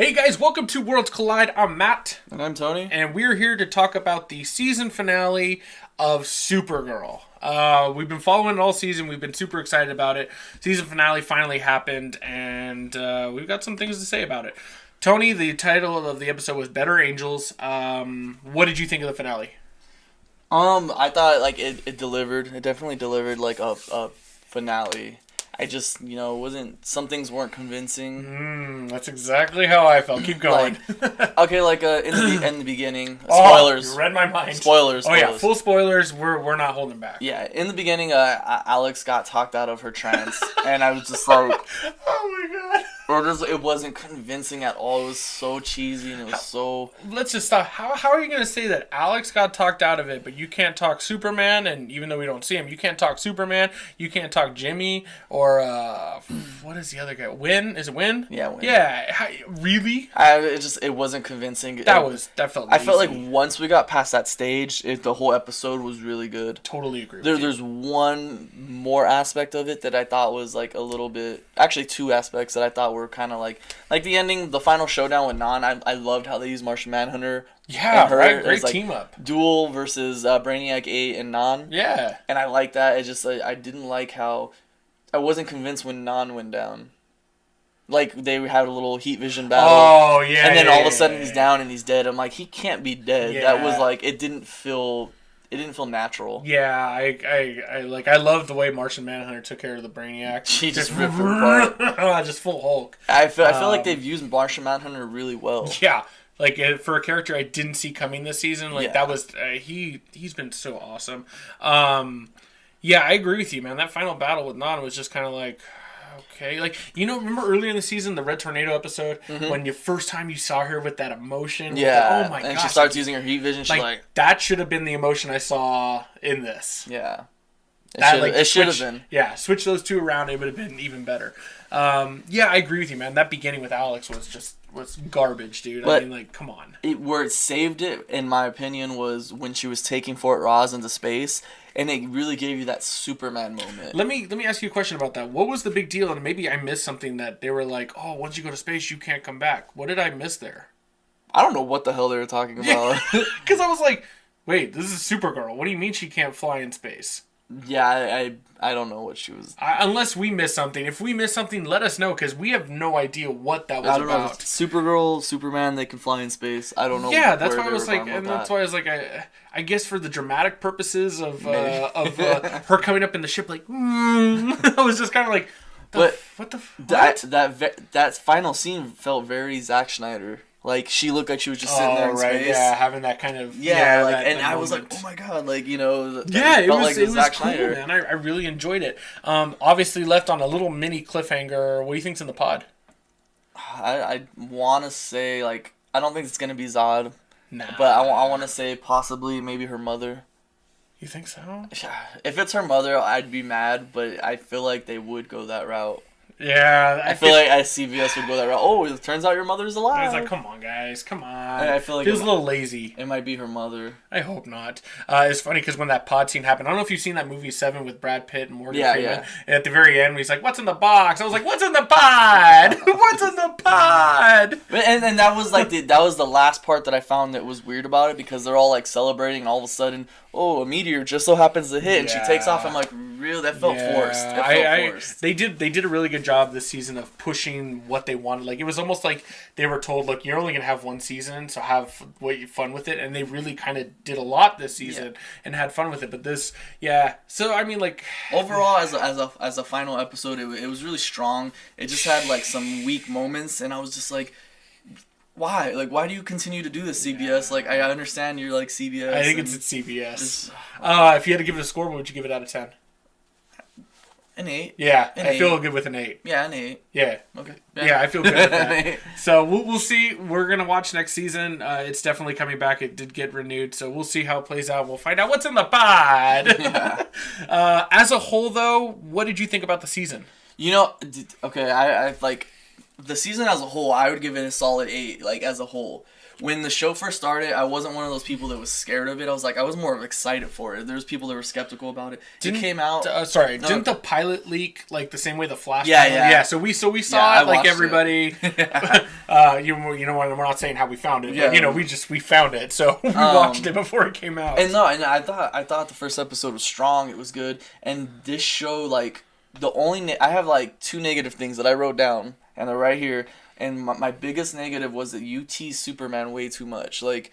Hey guys, welcome to Worlds Collide. I'm Matt. And I'm Tony. And we're here to talk about the season finale of Supergirl. We've been following it all season. We've been super excited about it. Season finale finally happened, and we've got some things to say about it. Tony, the title of the episode was Better Angels. What did you think of the finale? I thought it delivered. It definitely delivered a finale. I just, wasn't, some things weren't convincing. That's exactly how I felt. Keep going. in the beginning, spoilers. Oh, you read my mind. Spoilers. Oh yeah, full spoilers. We're not holding back. Yeah, in the beginning, Alex got talked out of her trance, and I was just like, oh my god. It wasn't convincing at all. It was so cheesy, and it was so... Let's just stop. How are you going to say that Alex got talked out of it, but you can't talk Superman, and even though we don't see him, you can't talk Superman, you can't talk Jimmy, or, what is the other guy? Win? Is it Win? Yeah, Win. Yeah, really? It wasn't convincing. That felt lazy. I felt like once we got past that stage, the whole episode was really good. Totally agree with you. There's one more aspect of it that I thought was a little bit... Actually, two aspects that I thought were kind of like the ending, the final showdown with Non. I loved how they used Martian Manhunter. Yeah, and her right. Great as, team up. Duel versus Brainiac 8 and Non. Yeah. And I like that. It just I didn't like how I wasn't convinced when Non went down. They had a little heat vision battle. Oh yeah. And then all of a sudden he's down and he's dead. I'm like, he can't be dead. Yeah. That was it didn't feel natural. Yeah, I love the way Martian Manhunter took care of the Brainiac. She just ripped her apart. Just full Hulk. I feel like they've used Martian Manhunter really well. Yeah, for a character I didn't see coming this season, that was he's been so awesome. Yeah, I agree with you, man. That final battle with Non was just kind of okay. Remember earlier in the season, the Red Tornado episode, when the first time you saw her with that emotion? Yeah. Oh my gosh. And she starts using her heat vision. She's that should have been the emotion I saw in this. Yeah. It should have been. Yeah, switch those two around, it would have been even better. Yeah, I agree with you, man. That beginning with Alex was garbage, dude. But come on. Where it saved it, in my opinion, was when she was taking Fort Ross into space, and it really gave you that Superman moment. Let me ask you a question about that. What was the big deal? And maybe I missed something that they were like, oh, once you go to space, you can't come back. What did I miss there? I don't know what the hell they were talking about. Because I was like, wait, this is Supergirl. What do you mean she can't fly in space? Yeah, I don't know what she was... unless we missed something. If we missed something, let us know, because we have no idea what that was I don't about. know. Supergirl, Superman, they can fly in space. I don't know. Yeah, that's why I was like... And that's why I was like... I guess for the dramatic purposes of her coming up in the ship, I was just kind of like... What? That final scene felt very Zack Snyder. She looked like she was just sitting there in space. Yeah, having that kind of... I was like, oh my god, it was cool, man. I really enjoyed it. Obviously left on a little mini cliffhanger. What do you think's in the pod? I want to say, I don't think it's going to be Zod. Nah. But I want to say possibly maybe her mother. You think so? If it's her mother, I'd be mad, but I feel like they would go that route. Yeah. I feel like CBS would go that route. Oh, it turns out your mother's alive. It's like, come on, guys. Come on. I feel like feels a little lazy. It might be her mother. I hope not. It's funny because when that pod scene happened, I don't know if you've seen that movie 7 with Brad Pitt and Morgan Freeman. Yeah. And at the very end, he's like, what's in the box? I was like, what's in the pod? What's in the pod? And that was that was the last part that I found that was weird about it, because they're all celebrating, and all of a sudden, oh, a meteor just so happens to hit, and she takes off. I'm like, really? That felt forced. It felt forced. They did a really good job this season of pushing what they wanted. It was almost like they were told, look, you're only going to have one season, so have fun with it. And they really kind of did a lot this season and had fun with it. But this, So, I mean, overall, as a final episode, it was really strong. It just had, some weak moments, and I was just like, why? Why do you continue to do this, CBS? I understand you're CBS. I think it's at CBS. If you had to give it a score, what would you give it out of 10? An 8. Yeah, I feel good with an 8. Yeah, an 8. Yeah. Okay. Yeah, I feel good with that. So we'll see. We're going to watch next season. It's definitely coming back. It did get renewed, so we'll see how it plays out. We'll find out what's in the pod. Yeah. As a whole, though, what did you think about the season? Okay, the season as a whole, I would give it a solid 8. Like as a whole. When the show first started, I wasn't one of those people that was scared of it. I was more excited for it. There was people that were skeptical about it. It came out. Didn't the pilot leak like the same way the Flash? Yeah, pilot? yeah. So we saw it like everybody. You know, we're not saying how we found it, but you know, we found it. So we watched it before it came out. And I thought the first episode was strong. It was good. And this show, like I have like 2 negative things that I wrote down, and they're right here. And my biggest negative was that you tease Superman way too much. Like,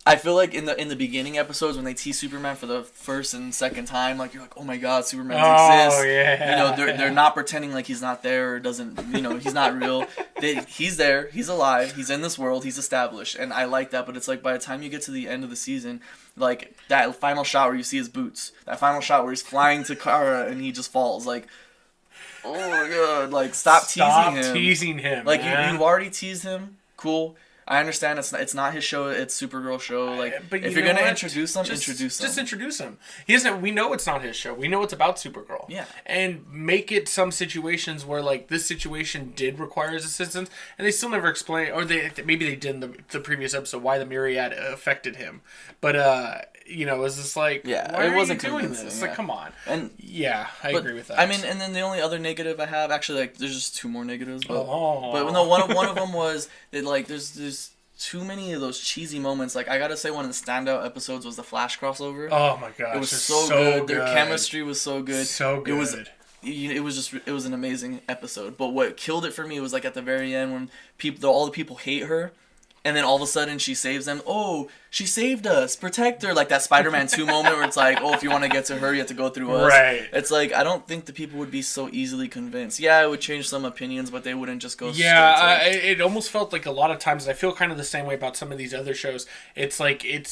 I feel like in the beginning episodes when they tease Superman for the first and second time, like you're like, oh my god, Superman exists. Yeah. You know, they're not pretending like he's not there or doesn't. You know, he's not real. He's there. He's alive. He's in this world. He's established, and I like that. But it's like by the time you get to the end of the season, like that final shot where you see his boots, that final shot where he's flying to Kara and he just falls, like. Oh my god! Like, stop teasing him. Like you've already teased him. Cool. I understand it's not his show. It's Supergirl show. Like, but if you're gonna introduce him, introduce him. Just introduce him. He doesn't. We know it's not his show. We know it's about Supergirl. Yeah. And make it some situations where like this situation did require his assistance, and they still never explain, or maybe they did in the previous episode why the myriad affected him. But you know, it was just like, why it wasn't doing this? Yeah. Like, come on. And I agree with that. I mean, and then the only other negative I have, actually, like, there's just 2 more negatives. But no, one of them was that like there's too many of those cheesy moments. Like, I gotta say, one of the standout episodes was the Flash crossover. Oh my gosh, it was so good. Their chemistry was so good. So good. It was an amazing episode. But what killed it for me was like at the very end when all the people hate her. And then all of a sudden she saves them. Oh, she saved us. Protect her. Like that Spider-Man 2 moment where it's like, oh, if you want to get to her, you have to go through us. Right. It's like, I don't think the people would be so easily convinced. Yeah, it would change some opinions, but they wouldn't just go it almost felt like a lot of times, I feel kind of the same way about some of these other shows. It's like it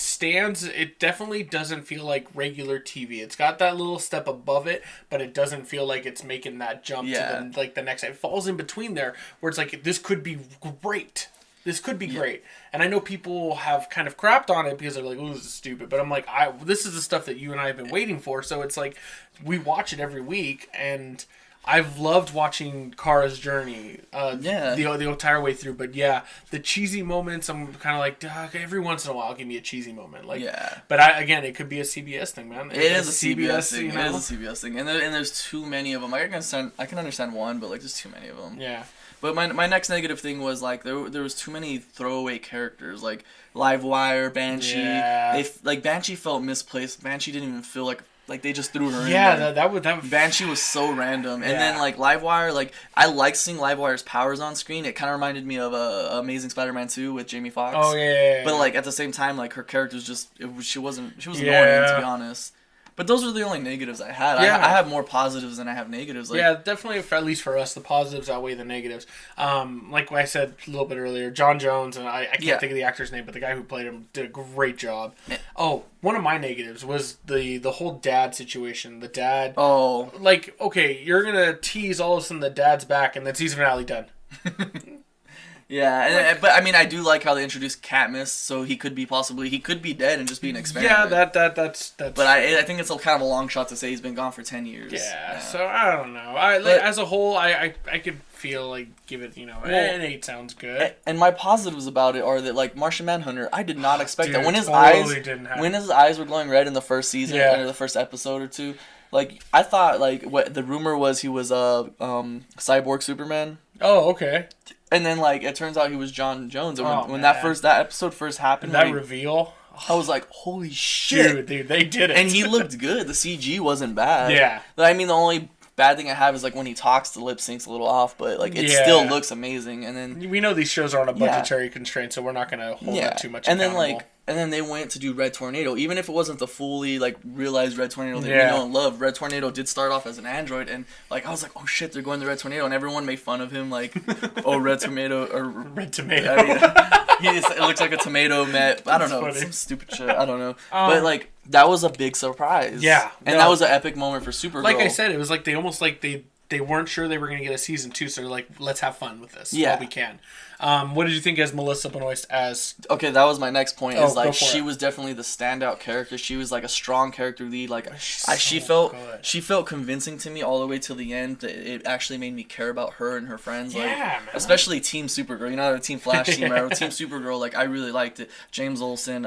definitely doesn't feel like regular TV. It's got that little step above it, but it doesn't feel like it's making that jump to the next. It falls in between there where it's like, this could be great. This could be great. And I know people have kind of crapped on it because they're like, oh, this is stupid. But I'm like, this is the stuff that you and I have been waiting for. So it's like, we watch it every week. And I've loved watching Kara's journey the entire way through. But yeah, the cheesy moments, I'm kind of like, every once in a while, give me a cheesy moment. Like, But again, it could be a CBS thing, man. It is a CBS thing. You know? It is a CBS thing. And there's too many of them. I can understand one, but like there's too many of them. Yeah. But my next negative thing was like there was too many throwaway characters like Livewire, Banshee. Yeah. Banshee felt misplaced. Banshee didn't even feel like they just threw her in. Yeah, that would Banshee was so random. And then like Livewire, like I like seeing Livewire's powers on screen. It kind of reminded me of Amazing Spider-Man 2 with Jamie Foxx. Oh yeah. But like at the same time, like her character's she was annoying, to be honest. But those are the only negatives I had. Yeah. I have more positives than I have negatives. Like, yeah, definitely, at least for us, the positives outweigh the negatives. Like I said a little bit earlier, John Jones, and I can't think of the actor's name, but the guy who played him did a great job. One of my negatives was the whole dad situation. The dad... Oh. Like, okay, you're going to tease all of a sudden the dad's back, and then season finale done. Yeah, but I mean, I do like how they introduced Katniss, so he could be dead and just be an experiment. Yeah, that's. But I think it's kind of a long shot to say he's been gone for 10 years. Yeah. So I don't know. As a whole, I could feel like give it an 8 sounds good. And my positives about it are that like Martian Manhunter, I did not expect that when his eyes were glowing red in the first season or the first episode or two. Like I thought, like what the rumor was, he was cyborg Superman. Oh, okay. And then, like, it turns out he was John Jones. And when that episode first happened... That reveal... I was like, holy shit. Dude, they did it. And he looked good. The CG wasn't bad. Yeah. I mean, the only bad thing I have is, like, when he talks, the lip sync's a little off. But, like, it still looks amazing. And then... We know these shows are on a budgetary constraint, so we're not going to hold that too much accountable. And then they went to do Red Tornado. Even if it wasn't the fully, like, realized Red Tornado that we know and love, Red Tornado did start off as an android. And, like, I was like, oh, shit, they're going to Red Tornado. And everyone made fun of him, like, oh, Red Tomato. Or Red Tomato. I mean, it looks like a tomato met. I don't know. Some stupid shit. I don't know. But, like, that was a big surprise. Yeah. And that was an epic moment for Supergirl. Like I said, it was like they almost, like, they they weren't sure they were going to get a season 2, so they're like, let's have fun with this Yeah. while we can. What did you think as Melissa Benoist as... Okay, that was my next point. Is go like for she it. was definitely the standout character. She was like a strong character lead. Like she so felt good. she felt convincing to me all the way till the end. It actually made me care about her and her friends. Like, Yeah, man. especially Team Supergirl. You know, the Team Flash, Team Arrow, Team Supergirl. Like I really liked it. James Olsen,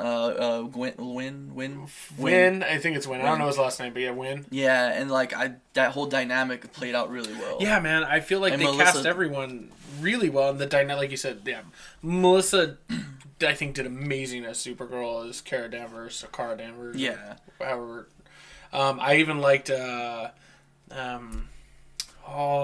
Win, I think it's Win. I don't know his last name, but yeah, Win. Yeah, and like that whole dynamic played out really well. Yeah, man, I feel like And they Melissa- cast everyone really well, and the dynamic, like you said, yeah, Melissa, I think, did amazing as Supergirl, as Kara Danvers, or Kara Danvers. Yeah. However, I even liked,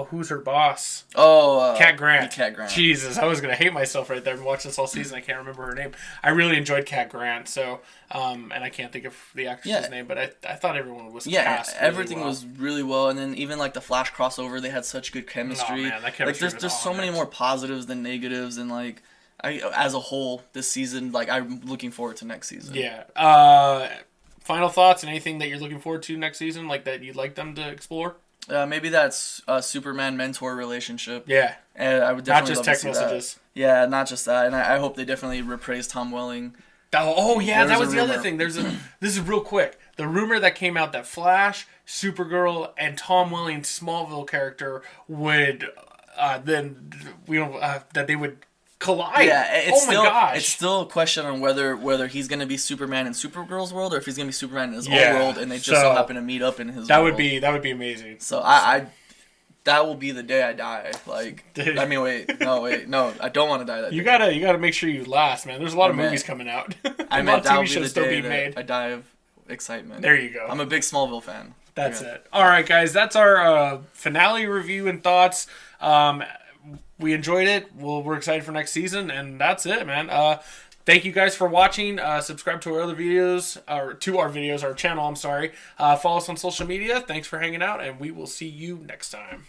who's her boss? Oh, Cat Grant. Cat Grant. Jesus, I was gonna hate myself right there. I've been watching this all season. I can't remember her name. I really enjoyed Cat Grant. So, and I can't think of the actress's name, but I thought everyone was cast really everything well. was really well, and then even like the Flash crossover, they had such good chemistry. Oh, man, that like chemistry there's was so on many it. more positives than negatives, and like as a whole, this season, like I'm looking forward to next season. Yeah. Final thoughts and anything that you're looking forward to next season, like that you'd like them to explore? Maybe that's a Superman mentor relationship. Yeah. And I would Not definitely just love to text see that. messages. Yeah, not just that, and I hope they definitely reprise Tom Welling. Oh yeah, There that was was a the other rumor. thing. This is real quick. The rumor that came out that Flash, Supergirl, and Tom Welling's Smallville character would that they would collide. Yeah, it's oh my still gosh. it's still a question on whether he's gonna be Superman in Supergirl's world or if he's gonna be Superman in his Yeah, own world, and they just so so happen to meet up in his. that world. would be amazing. So I that will be the day I die. Like, Dude. I mean, no, I don't want to die that You day. gotta make sure you last, man. There's a lot of I meant- movies coming out. I a lot meant of that TV will be shows the still day being that made. I die of excitement. There you go. I'm a big Smallville fan. That's Yeah. it. All right, guys. That's our finale review and thoughts. We enjoyed it. We're excited for next season, and that's it, man. Thank you guys for watching. Subscribe to our other videos, or to our videos, our channel. I'm sorry. Follow us on social media. Thanks for hanging out, and we will see you next time.